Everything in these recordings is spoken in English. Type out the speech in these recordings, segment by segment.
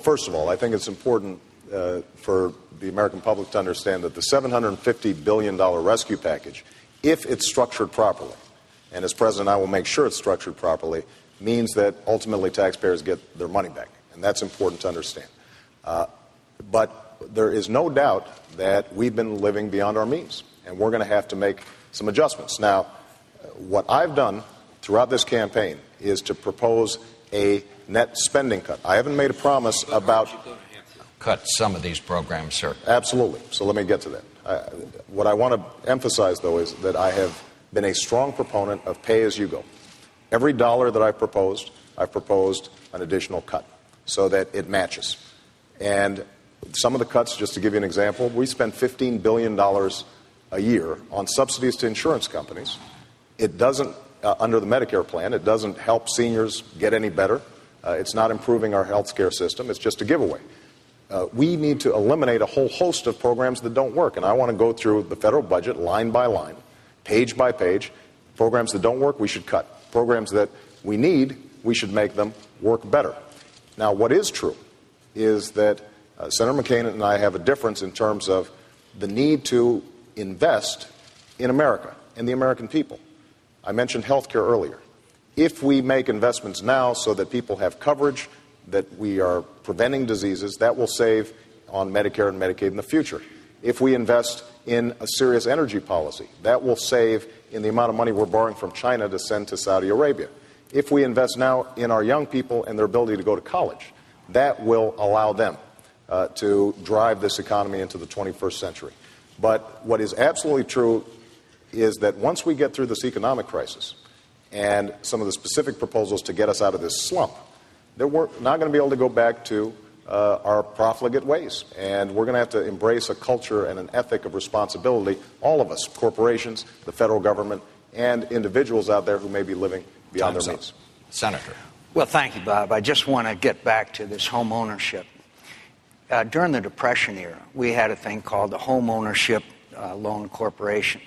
first of all, I think it's important for the American public to understand that the $750 billion rescue package, if it's structured properly, and as President I will make sure it's structured properly, means that ultimately taxpayers get their money back. And that's important to understand. But there is no doubt that we've been living beyond our means, and we're going to have to make some adjustments. Now, what I've done throughout this campaign is to propose a net spending cut. I haven't made a promise about... Cut some of these programs, sir. Absolutely. So let me get to that. What I want to emphasize, though, is that I have been a strong proponent of pay-as-you-go. Every dollar that I've proposed an additional cut so that it matches. And some of the cuts, just to give you an example, we spend $15 billion a year on subsidies to insurance companies. It doesn't, under the Medicare plan, it doesn't help seniors get any better. It's not improving our health care system. It's just a giveaway. We need to eliminate a whole host of programs that don't work. And I want to go through the federal budget line by line, page by page. Programs that don't work, we should cut. Programs that we need, we should make them work better. Now, what is true is that Senator McCain and I have a difference in terms of the need to invest in America and the American people. I mentioned health care earlier. If we make investments now so that people have coverage, that we are preventing diseases, that will save on Medicare and Medicaid in the future. If we invest in a serious energy policy, that will save in the amount of money we're borrowing from China to send to Saudi Arabia. If we invest now in our young people and their ability to go to college, that will allow them to drive this economy into the 21st century. But what is absolutely true is that once we get through this economic crisis and some of the specific proposals to get us out of this slump, that we're not going to be able to go back to our profligate ways. And we're going to have to embrace a culture and an ethic of responsibility, all of us, corporations, the federal government, and individuals out there who may be living beyond their means. Senator. Well, thank you, Bob. I just want to get back to this home ownership. During the Depression era, we had a thing called the Home Ownership Loan Corporation.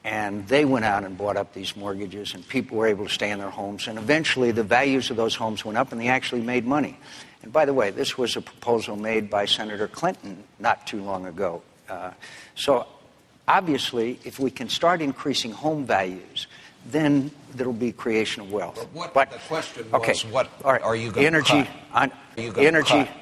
And they went out and bought up these mortgages, and people were able to stay in their homes. And eventually, the values of those homes went up, and they actually made money. And by the way, this was a proposal made by Senator Clinton not too long ago. So obviously, if we can start increasing home values, then there will be creation of wealth. But the question was, what are you going to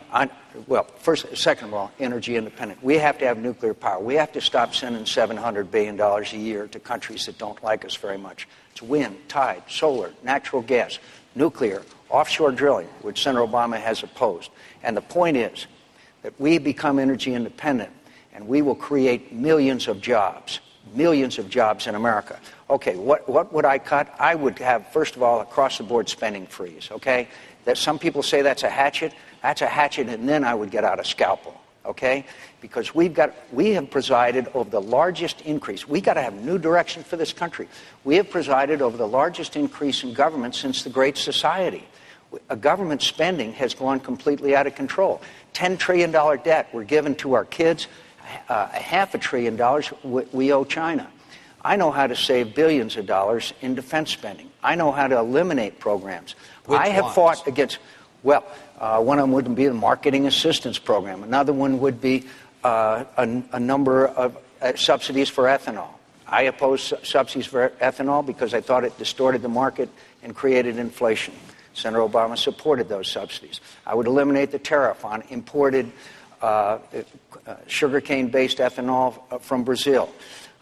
cut? Well, second of all, energy independent. We have to have nuclear power. We have to stop sending $700 billion a year to countries that don't like us very much. It's wind, tide, solar, natural gas, nuclear, offshore drilling, which Senator Obama has opposed. And the point is that we become energy independent, and we will create millions of jobs in America. Okay, what would I cut? I would have, first of all, across-the-board spending freeze, okay? That some people say that's a hatchet. That's a hatchet, and then I would get out a scalpel, okay? Because we have presided over the largest increase. We got to have new direction for this country. We have presided over the largest increase in government since the Great Society. Government spending has gone completely out of control. $10 trillion debt we're giving to our kids. $500 billion we owe China. I know how to save billions of dollars in defense spending. I know how to eliminate programs. I have fought against, one of them would be the marketing assistance program. Another one would be a number of subsidies for ethanol. I opposed subsidies for ethanol because I thought it distorted the market and created inflation. Senator Obama supported those subsidies. I would eliminate the tariff on imported sugarcane-based ethanol from Brazil.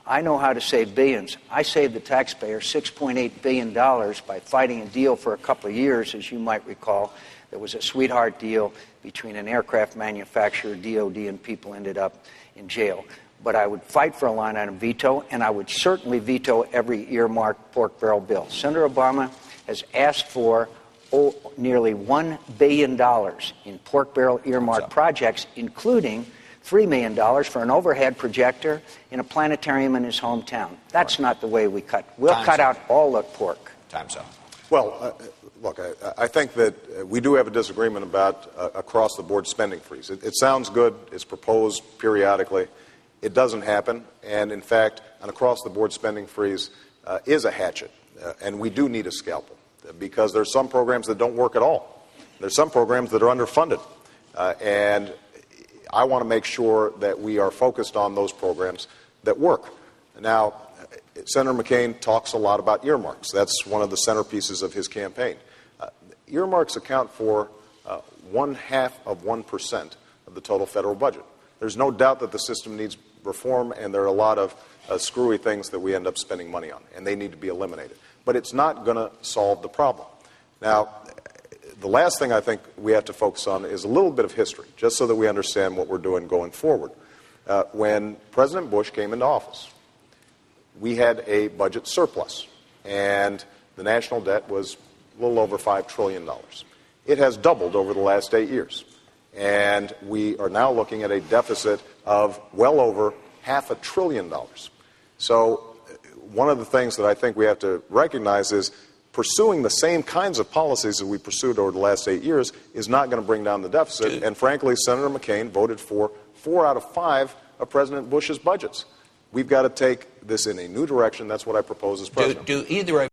I know how to save billions. I saved the taxpayer $6.8 billion by fighting a deal for a couple of years, as you might recall. There was a sweetheart deal between an aircraft manufacturer, DOD, and people ended up in jail. But I would fight for a line item veto, and I would certainly veto every earmarked pork barrel bill. Senator Obama has asked for nearly $1 billion in pork barrel earmarked projects, including $3 million for an overhead projector in a planetarium in his hometown. That's not the way we cut. We'll cut out all the pork. Time's up. Well, look, I think that we do have a disagreement about across-the-board spending freeze. It sounds good. It's proposed periodically. It doesn't happen. And, in fact, an across-the-board spending freeze is a hatchet. And we do need a scalpel because there's some programs that don't work at all. There's some programs that are underfunded. And I want to make sure that we are focused on those programs that work. Now, Senator McCain talks a lot about earmarks. That's one of the centerpieces of his campaign. Earmarks account for 0.5% of the total federal budget. There's no doubt that the system needs reform, and there are a lot of screwy things that we end up spending money on, and they need to be eliminated. But it's not going to solve the problem. Now, the last thing I think we have to focus on is a little bit of history, just so that we understand what we're doing going forward. When President Bush came into office, we had a budget surplus, and the national debt was a little over $5 trillion. It has doubled over the last 8 years, and we are now looking at a deficit of well over $500 billion. So one of the things that I think we have to recognize is pursuing the same kinds of policies that we pursued over the last 8 years is not going to bring down the deficit. And frankly, Senator McCain voted for 4 out of 5 of President Bush's budgets. We've got to take this in a new direction. That's what I propose as president. Do either of